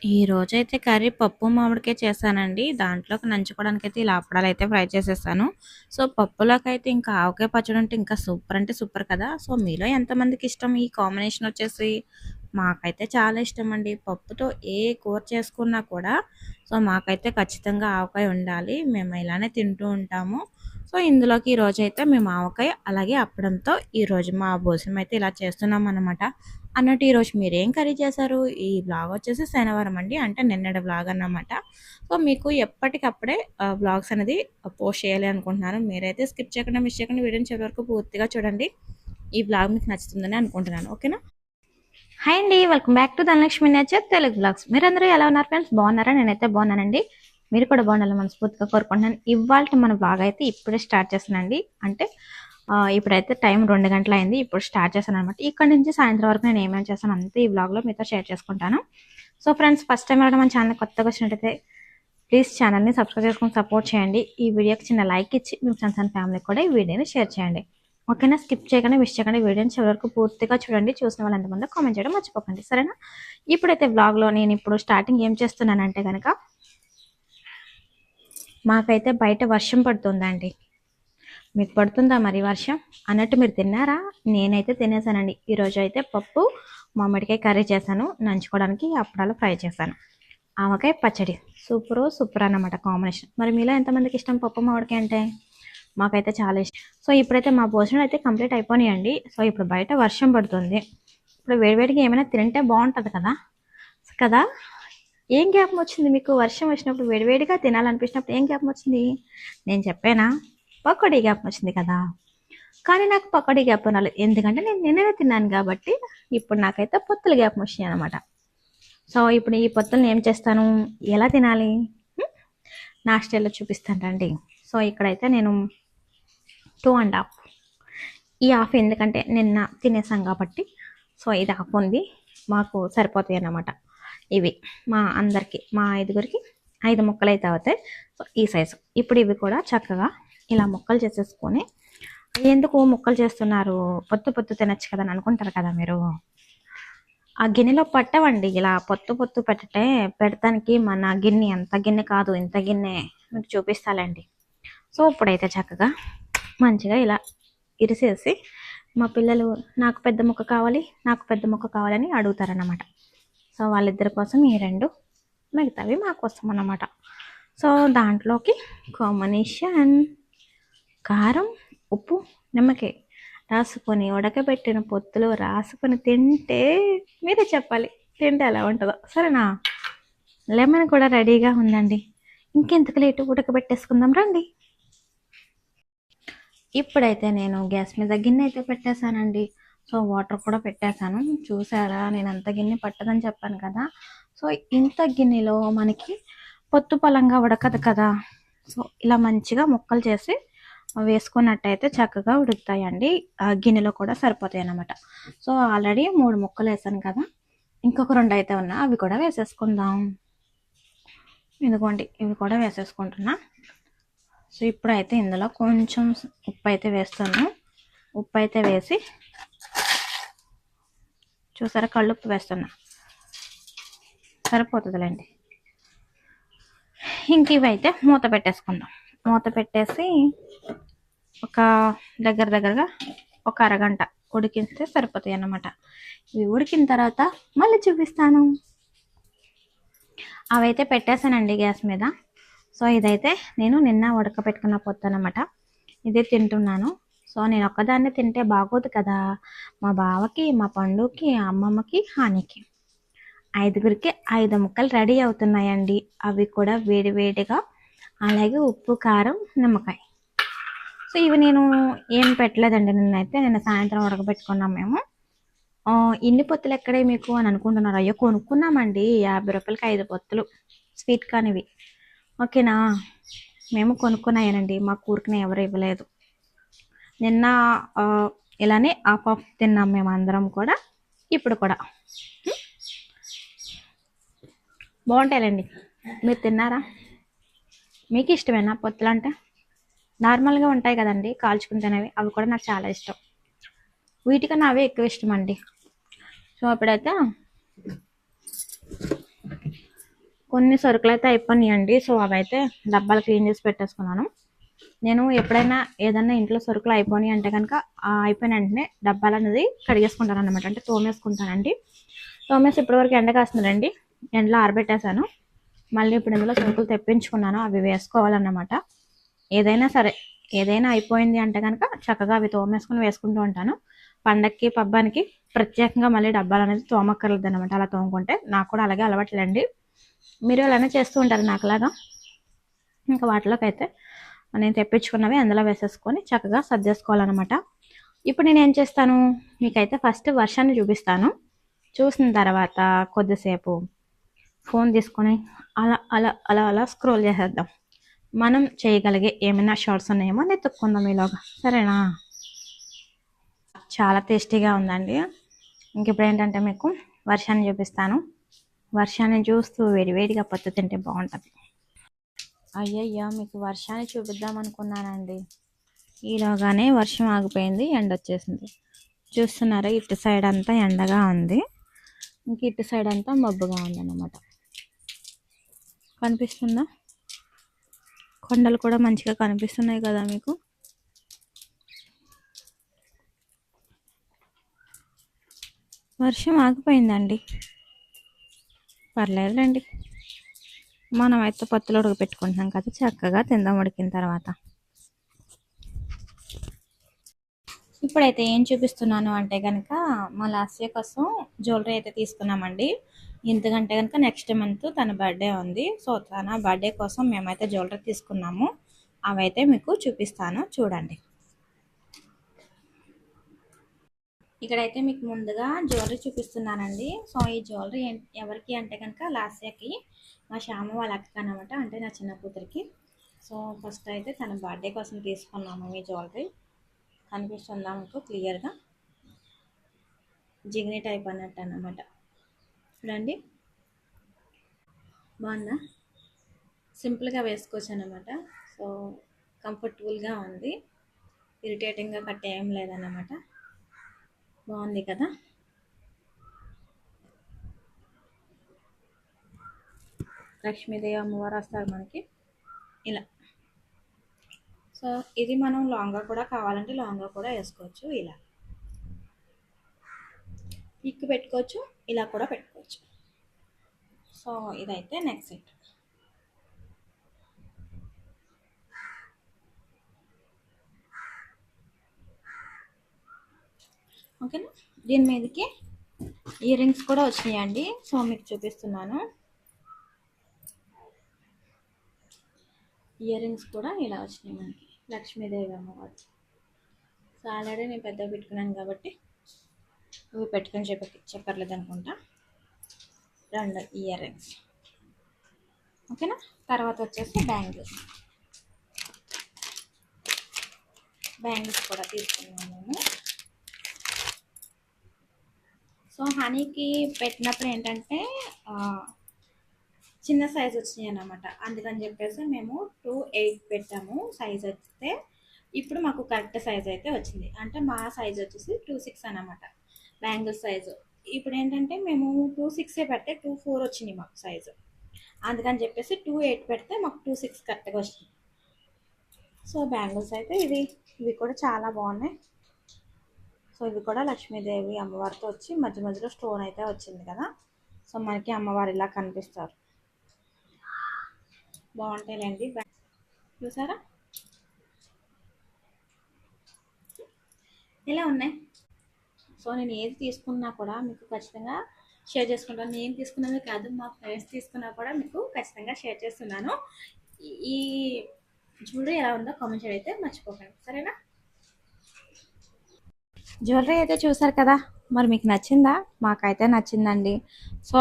ఈ రోజైతే కర్రీ పప్పు మామిడికాయ చేశానండి. దాంట్లోకి నంచుకోవడానికైతే ఇలా అప్పడాలైతే ఫ్రై చేసేసాను. సో, పప్పులోకైతే ఇంకా ఆవకాయ పచ్చడి అంటే సూపర్ కదా! సో, మీలో ఎంతమందికి ఇష్టం ఈ కాంబినేషన్ వచ్చేసి? మాకైతే చాలా ఇష్టమండి. పప్పుతో ఏ కూర చేసుకున్నా కూడా సో, మాకైతే ఖచ్చితంగా ఆవకాయ ఉండాలి. మేము ఇలానే తింటూ ఉంటాము. సో, ఇందులోకి ఈరోజైతే మేము ఆవకాయ అలాగే అప్పడంతో ఈరోజు మా భోజనం అయితే ఇలా చేస్తున్నామనమాట. అన్నట్టు ఈరోజు మీరేం కర్రీ చేశారు? ఈ వ్లాగ్ వచ్చేసి శనివారం అండి. అంటే నిన్నటి వ్లాగ్ అన్నమాట. సో, మీకు ఎప్పటికప్పుడే వ్లాగ్స్ అనేది పోస్ట్ చేయాలి అనుకుంటున్నాను. మీరైతే స్కిప్ చేయకుండా, మిస్ చేయకుండా వీడియోని చివరి వరకు పూర్తిగా చూడండి. ఈ వ్లాగ్ మీకు నచ్చుతుందని అనుకుంటున్నాను. ఓకేనా? హాయ్ అండి. Welcome back to Dhanalakshmi nature Telugu vlogs. మీరందరూ ఎలా ఉన్నారు ఫ్రెండ్స్? బాగున్నారా? నేనైతే బాగున్నానండి. మీరు కూడా బాగుండాలని మనస్ఫూర్తిగా కోరుకుంటున్నాను. ఇవాల్టి మన వ్లాగ్ అయితే ఇప్పుడే స్టార్ట్ చేస్తున్నానండి. అంటే ఇప్పుడైతే టైం 2 గంటలయింది. ఇప్పుడు స్టార్ట్ చేశాను అనమాట. ఇక్కడ నుంచి సాయంత్రం వరకు నేను ఏమేమి చేస్తాను అంతే ఈ వ్లాగ్లో మీతో షేర్ చేసుకుంటాను. సో ఫ్రెండ్స్, ఫస్ట్ టైం ఎవరైనా మన ఛానల్ కొత్తగా వచ్చినట్టయితే ప్లీజ్ ఛానల్ని సబ్స్క్రైబ్ చేసుకొని సపోర్ట్ చేయండి. ఈ వీడియోకి చిన్న లైక్ ఇచ్చి మీ ఫ్రెండ్స్ అండ్ ఫ్యామిలీకి కూడా ఈ వీడియోని షేర్ చేయండి. ఓకేనా? స్కిప్ చేయకుండా మిస్ చేయకుండా వీడియోని చివరి వరకు పూర్తిగా చూడండి. చూసిన వాళ్ళు ఎంతమంది కామెంట్ చేయడం మర్చిపోకండి, సరేనా? ఇప్పుడైతే వ్లాగ్లో నేను ఇప్పుడు స్టార్టింగ్ ఏం చేస్తున్నానంటే కనుక మాకైతే బయట వర్షం పడుతుందండి. మీకు పడుతుందా మరి వర్షం? అన్నట్టు మీరు తిన్నారా? నేనైతే తినేసానండి. ఈరోజు అయితే పప్పు మామిడికాయ కర్రీ చేశాను. నంచుకోవడానికి అప్పడాలు ఫ్రై చేశాను. ఆవకాయ పచ్చడి సూపర్ అన్నమాట కాంబినేషన్. మరి మీలో ఎంతమందికి ఇష్టం పప్పు మామిడికాయ అంటే? మాకైతే చాలా ఇష్టం. సో ఇప్పుడైతే మా భోజనం అయితే కంప్లీట్ అయిపోయినాయండి. సో ఇప్పుడు బయట వర్షం పడుతుంది. ఇప్పుడు వేడివేడిగా ఏమైనా తింటే బాగుంటుంది కదా కదా ఏం జ్ఞాపకం వచ్చింది మీకు? వర్షం వచ్చినప్పుడు వేడివేడిగా తినాలనిపించినప్పుడు ఏం జ్ఞాపకం వచ్చింది? నేను చెప్పానా? పకోడీ జ్ఞాపకం వచ్చింది కదా. కానీ నాకు పకోడీ జ్ఞాపకం రాలేదు, ఎందుకంటే నేను నిన్ననే తిన్నాను కాబట్టి. ఇప్పుడు నాకైతే పొత్తులు జ్ఞాపకం వచ్చినాయి అనమాట. సో ఇప్పుడు ఈ పొత్తులను ఏం చేస్తాను, ఎలా తినాలి నా స్టైల్లో చూపిస్తాను రండి. సో ఇక్కడైతే నేను 2.5 ఈ హాఫ్ ఎందుకంటే నిన్న తినేసాం కాబట్టి. సో ఇది హాఫ్ ఉంది, మాకు సరిపోతాయి అన్నమాట. ఇవి మా అందరికి, మా 5గురికి 5 ముక్కలు అయితే అవుతాయి. సో ఈ సైజు. ఇప్పుడు ఇవి కూడా చక్కగా ఇలా ముక్కలు చేసేసుకొని, ఎందుకు ముక్కలు చేస్తున్నారు, పొత్తు తినచ్చు కదా అని అనుకుంటారు కదా మీరు. ఆ గిన్నెలో పట్టవండి. ఇలా పొత్తు పెడతానికి మన గిన్నె అంత గిన్నె కాదు, ఇంత గిన్నె మీకు చూపిస్తాలండి. సో ఇప్పుడైతే చక్కగా మంచిగా ఇలా ఇరిసేసి, మా పిల్లలు నాకు పెద్ద ముక్క కావాలని అడుగుతారన్నమాట. సో వాళ్ళిద్దరి కోసం ఈ 2, మిగతావి మా కోసం అన్నమాట. సో దాంట్లోకి కాంబినేషన్ కారం, ఉప్పు, నిమ్మకాయ రాసుకొని ఉడకబెట్టిన పొత్తులో రాసుకొని తింటే మీరే చెప్పాలి తింటే ఎలా ఉంటుందో, సరేనా? లెమన్ కూడా రెడీగా ఉందండి. ఇంకెంతకు లేటు, ఉడకబెట్టేసుకుందాం రండి. ఇప్పుడైతే నేను గ్యాస్ మీద గిన్నె అయితే పెట్టేశానండి. సో వాటర్ కూడా పెట్టేశాను. చూసారా, నేను అంత గిన్నె పట్టదని చెప్పాను కదా. సో ఇంత గిన్నెలో మనకి పొత్తు పొలంగా ఉడకదు కదా. సో ఇలా మంచిగా ముక్కలు చేసి వేసుకున్నట్టయితే చక్కగా ఉడుకుతాయండి. ఆ గిన్నెలో కూడా సరిపోతాయి అన్నమాట. సో ఆల్రెడీ 3 ముక్కలు వేసాను కదా, ఇంకొక 2 అయితే ఉన్నా, అవి కూడా వేసేసుకుందాం. ఇదిగోండి, ఇవి కూడా వేసేసుకుంటున్నా. సో ఇప్పుడైతే ఇందులో కొంచెం ఉప్పు అయితే వేస్తాను. ఉప్పు అయితే వేసి, చూసారా, కళ్ళుప్పు వేస్తున్నా, సరిపోతుందిలేండి. ఇంక ఇవైతే మూత పెట్టేసుకుందాం. మూత పెట్టేసి ఒక దగ్గరగా ఒక అరగంట ఉడికిస్తే సరిపోతాయి అన్నమాట. ఇవి ఉడికిన తర్వాత మళ్ళీ చూపిస్తాను. అవైతే పెట్టేశానండి గ్యాస్ మీద. సో ఇదైతే నేను నిన్న ఉడకపెట్టుకున్న పొత్తు అన్నమాట. ఇదే తింటున్నాను. సో నేను ఒక్కదాన్ని తింటే బాగోదు కదా. మా బావకి, మా పండుకి, అమ్మమ్మకి, హానికి 5గురికి 5 ముక్కలు రెడీ అవుతున్నాయండి. అవి కూడా వేడివేడిగా, అలాగే ఉప్పు, కారం, నిమ్మకాయ. సో ఇవి నేను ఏం పెట్టలేదండి. నిన్న సాయంత్రం ఉడకబెట్టుకున్నాం మేము. ఇన్ని పొత్తులు ఎక్కడే మీకు అని అనుకుంటున్నారు. అయ్యో కొనుక్కున్నామండి, 50 రూపాయలకి 5 పొత్తులు, స్వీట్ కానివి. ఓకేనా, మేము కొనుక్కున్నాయనండి, మా ఊరికినే ఎవరు ఇవ్వలేదు. నిన్న ఇలానే ఆఫ్ తిన్నాం మేము అందరం కూడా. ఇప్పుడు కూడా బాగుంటాయండి. మీరు తిన్నారా? మీకు ఇష్టమేనా పొత్తులు అంటే? నార్మల్గా ఉంటాయి కదండి కాల్చుకుని తినేవి, అవి కూడా నాకు చాలా ఇష్టం. వీటికన్నా అవే ఎక్కువ ఇష్టం అండి. సో ఇప్పుడైతే కొన్ని సరుకులు అయితే అయిపోయినాయండి. సో అవైతే డబ్బాలు క్లీన్ చేసి పెట్టేసుకున్నాను. నేను ఎప్పుడైనా ఏదన్నా ఇంట్లో సరుకులు అయిపోయినాయి అంటే కనుక అయిపోయిన వెంటనే డబ్బాలు అనేది కడిగేసుకుంటాను అనమాట. అంటే తోమేసుకుంటానండి. తోమేసి ఇప్పటివరకు ఎండ కాస్తుందండి. ఎండలో ఆరబెట్టేశాను. మళ్ళీ ఇప్పుడు ఇందులో సరుకులు తెప్పించుకున్నాను. అవి వేసుకోవాలన్నమాట. ఏదైనా సరే ఏదైనా అయిపోయింది అంటే కనుక చక్కగా అవి తోమేసుకుని వేసుకుంటూ ఉంటాను. పండక్కి పబ్బానికి ప్రత్యేకంగా మళ్ళీ డబ్బాలు అనేది తోమక్కర్లేదు అనమాట. అలా తోముకుంటే నాకు కూడా అలాగే అలవాట్లేండి. మీరు అలానే చేస్తూ ఉంటారు నాకులాగా. ఇంకా వాటిలోకి అయితే నేను తెప్పించుకున్నవి అందులో వేసేసుకొని చక్కగా సర్దేసుకోవాలన్నమాట. ఇప్పుడు నేను ఏం చేస్తాను, మీకైతే ఫస్ట్ వర్షాన్ని చూపిస్తాను. చూసిన తర్వాత కొద్దిసేపు ఫోన్ తీసుకొని అలా అలా అలా అలా స్క్రోల్ చేసేద్దాం. మనం చేయగలిగే ఏమైనా షార్ట్స్ ఉన్నాయేమో వెతుక్కుందాం ఈలోగా. సరేనా? చాలా టేస్టీగా ఉందండి. ఇంక ఇప్పుడు ఏంటంటే మీకు వర్షాన్ని చూపిస్తాను. వర్షాన్ని చూస్తూ వేడివేడిగా పత్తు తింటే బాగుంటుంది. అయ్యయ్యో, మీకు వర్షాన్ని చూపిద్దాం అనుకున్నానండి. ఈలోగానే వర్షం ఆగిపోయింది, ఎండ వచ్చేసింది. చూస్తున్నారా, ఇటు సైడ్ అంతా ఎండగా ఉంది, ఇంక ఇటు సైడ్ అంతా మబ్బుగా ఉంది అన్నమాట. కనిపిస్తుందా? కొండలు కూడా మంచిగా కనిపిస్తున్నాయి కదా మీకు. వర్షం ఆగిపోయిందండి. పర్లేదులేండి, మనం అయితే పత్తులు ఉడకపెట్టుకుంటున్నాం కదా, చక్కగా తిందాం ఉడికిన తర్వాత. ఇప్పుడైతే ఏం చూపిస్తున్నాను అంటే కనుక మా లాస్య కోసం జ్యువెలరీ అయితే తీసుకున్నామండి. ఎందుకంటే కనుక నెక్స్ట్ మంత్ తన బర్త్డే ఉంది. సో తన బర్త్డే కోసం మేమైతే జ్యువెలరీ తీసుకున్నాము. అవైతే మీకు చూపిస్తాను, చూడండి. ఇక్కడైతే మీకు ముందుగా జ్యువెలరీ చూపిస్తున్నానండి. సో ఈ జ్యువెలరీ ఎవరికి అంటే కనుక లాస్యకి, మా శ్యామ వాళ్ళ అక్క అనమాట, అంటే నా చిన్న కూతురికి. సో ఫస్ట్ అయితే తన బర్త్డే కోసం తీసుకున్నాము ఈ జ్యువెలరీ. కనిపిస్తుందా మీకు క్లియర్గా? జిగ్నీ టైప్ అన్నట్టు అన్నమాట. చూడండి, బాగుందా? సింపుల్గా వేసుకోవచ్చు అనమాట. సో కంఫర్టబుల్గా ఉంది, ఇరిటేటింగ్గా కట్ ఏం లేదన్నమాట. బాగుంది కదా. లక్ష్మీదేవి అమ్మవారు వస్తారు మనకి ఇలా. సో ఇది మనం లాంగ్గా కూడా కావాలంటే లాంగ్గా కూడా వేసుకోవచ్చు. ఇలా పిక్ పెట్టుకోవచ్చు, ఇలా కూడా పెట్టుకోవచ్చు. సో ఇదైతే నెక్స్ట్ సెట్. ఓకేనా? దీని మీదకి ఇయర్ రింగ్స్ కూడా వచ్చినాయండి. సో మీకు చూపిస్తున్నాను. ఇయర్ రింగ్స్ కూడా ఇలా వచ్చినాయి మనకి, లక్ష్మీదేవి అమ్మవారు. సో ఆల్రెడీ నేను పెద్దగా పెట్టుకున్నాను కాబట్టి ఇవి పెట్టుకొని చెప్పర్లేదు అనుకుంటా. 2 ఇయర్ రింగ్స్. ఓకేనా? తర్వాత వచ్చేసి బ్యాంగిల్స్. బ్యాంగిల్స్ కూడా తీసుకున్నాను నేను. సో హనీకి పెట్టినప్పుడు ఏంటంటే చిన్న సైజ్ వచ్చినాయి అన్నమాట. అందుకని చెప్పేసి మేము 2.8 పెట్టాము సైజ్ వస్తే. ఇప్పుడు మాకు కరెక్ట్ సైజ్ అయితే వచ్చింది. అంటే మా సైజ్ వచ్చేసి 2.6 అన్నమాట బ్యాంగిల్ సైజు. ఇప్పుడు ఏంటంటే మేము 2.6 పెడితే 2.4 వచ్చింది మాకు సైజు. అందుకని చెప్పేసి 2.8 పెడితే మాకు 2.6 కరెక్ట్గా వచ్చింది. సో బ్యాంగిల్స్ అయితే ఇవి కూడా చాలా బాగున్నాయి. సో ఇవి కూడా లక్ష్మీదేవి అమ్మవారితో వచ్చి మధ్య మధ్యలో స్టోన్ అయితే వచ్చింది కదా. సో మనకి అమ్మవారు ఇలా కనిపిస్తారు, బాగుంటాయిలేండి. చూసారా ఇలా ఉన్నాయి. సో నేను ఏది తీసుకున్నా కూడా మీకు ఖచ్చితంగా షేర్ చేసుకుంటాను. నేను తీసుకున్నది కాదు, మా ఫ్రెండ్స్ తీసుకున్నా కూడా మీకు ఖచ్చితంగా షేర్ చేస్తున్నాను. ఈ జ్యువెలరీ ఎలా ఉందో కామెంట్ చేయడం అయితే మర్చిపోకండి, సరేనా? జ్యువెలరీ అయితే చూసారు కదా, మరి మీకు నచ్చిందా? మాకైతే నచ్చిందండి. సో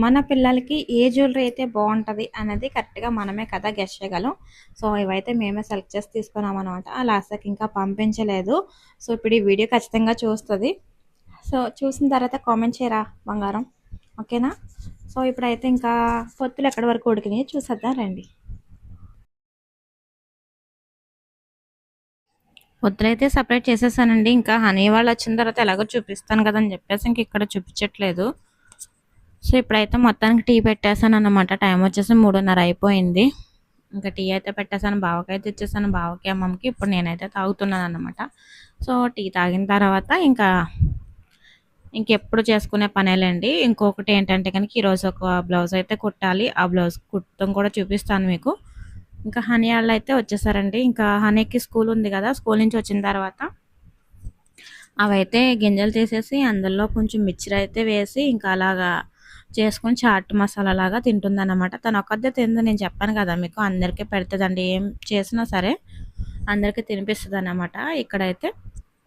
మన పిల్లలకి ఏ జ్యువెలరీ అయితే బాగుంటుంది అనేది కరెక్ట్గా మనమే కదా గెస్ చేయగలం. సో ఇవైతే మేమే సెలెక్ట్ చేసి తీసుకున్నాం అనమాట. లాస్ట్కి ఇంకా పంపించలేదు. సో ఇప్పుడు ఈ వీడియో ఖచ్చితంగా చూస్తుంది. సో చూసిన తర్వాత కామెంట్ చేయరా బంగారం, ఓకేనా? సో ఇప్పుడైతే ఇంకా పొత్తులు ఎక్కడి వరకు ఉడికినాయి చూసేద్దాం రండి. పొత్తులైతే సపరేట్ చేసేసానండి. ఇంకా హనీ వాళ్ళు వచ్చిన తర్వాత ఎలాగో చూపిస్తాను కదా అని చెప్పేసి ఇంక ఇక్కడ చూపించట్లేదు. సో ఇప్పుడైతే మొత్తానికి టీ పెట్టేసాను అన్నమాట. టైం వచ్చేసి 3:30 అయిపోయింది. ఇంకా టీ అయితే పెట్టేసాను. బావకి అయితే ఇచ్చేసాను. బావకి అమ్మమ్మకి. ఇప్పుడు నేనైతే తాగుతున్నాను అన్నమాట. సో టీ తాగిన తర్వాత ఇంకెప్పుడు చేసుకునే పనేలేండి. ఇంకొకటి ఏంటంటే కనుక ఈరోజు ఒక బ్లౌజ్ అయితే కుట్టాలి. ఆ బ్లౌజ్ కుట్టడం కూడా చూపిస్తాను మీకు. ఇంకా హనీ వాళ్ళు అయితే వచ్చేసారండి. ఇంకా హనీకి స్కూల్ ఉంది కదా, స్కూల్ నుంచి వచ్చిన తర్వాత అవైతే గింజలు తీసేసి అందులో కొంచెం మిక్చర్ అయితే వేసి ఇంకా అలాగా చేసుకొని చాట్ మసాలా లాగా తింటుందన్నమాట. తను ఒక్కదే తింది, నేను చెప్పాను కదా మీకు, అందరికీ పెడుతుందండి. ఏం చేసినా సరే అందరికీ తినిపిస్తుంది అన్నమాట. ఇక్కడైతే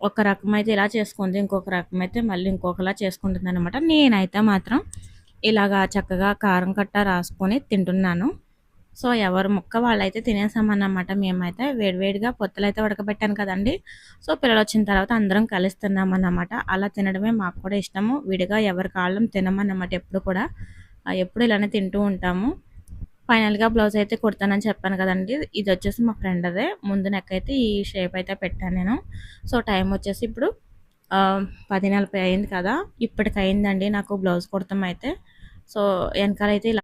ఒక రకం అయితే ఇలా చేసుకుంది, ఇంకొక రకం అయితే మళ్ళీ ఇంకొకలా చేసుకుంటుంది అనమాట. నేనైతే మాత్రం ఇలాగా చక్కగా కారం కట్ట రాసుకొని తింటున్నాను. సో ఎవరి ముక్క వాళ్ళైతే తినేసామన్నమాట. మేమైతే వేడివేడిగా పొత్తులైతే ఉడకబెట్టాను కదండి. సో పిల్లలు వచ్చిన తర్వాత అందరం కలిసి తిన్నామన్నమాట. అలా తినడమే మాకు కూడా ఇష్టము. విడిగా ఎవరి కాళ్ళం తినమన్నమాట. ఎప్పుడు కూడా ఎప్పుడు ఇలానే తింటూ ఉంటాము. ఫైనల్గా బ్లౌజ్ అయితే కుడతానని చెప్పాను కదండి. ఇది వచ్చేసి మా ఫ్రెండ్ అదే ముందు నెక్ అయితే ఈ షేప్ అయితే పెట్టాను నేను. సో టైం వచ్చేసి ఇప్పుడు 10:40 అయింది కదా, ఇప్పటికి అయిందండి నాకు బ్లౌజ్ కుడతాం అయితే. సో వెనకాలైతే ఇలా